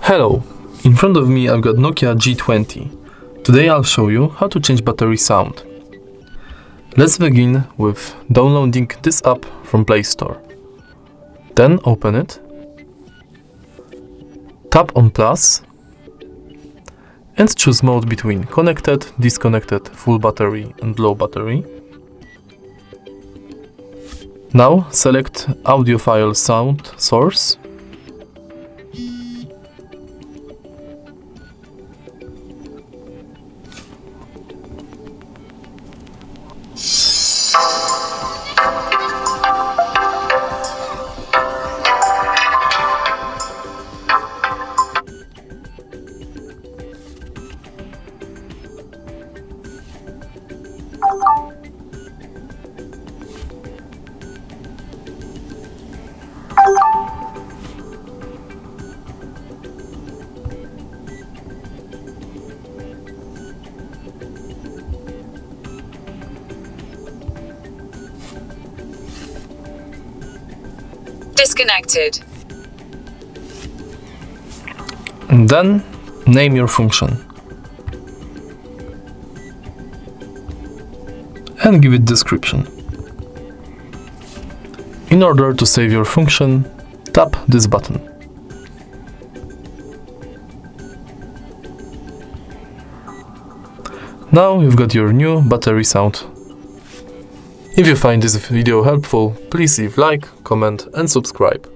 Hello, in front of me I've got NOKIA G20. Today I'll show you how to change battery sound. Let's begin with downloading this app from Play Store. Then open it, tap on plus and choose mode between connected, disconnected, full battery and low battery. Now select audiophile sound source. Disconnected. And then name your function and give it description. In order to save your function, tap this button. Now you've got your new battery sound. If you find this video helpful, please leave like, comment and subscribe.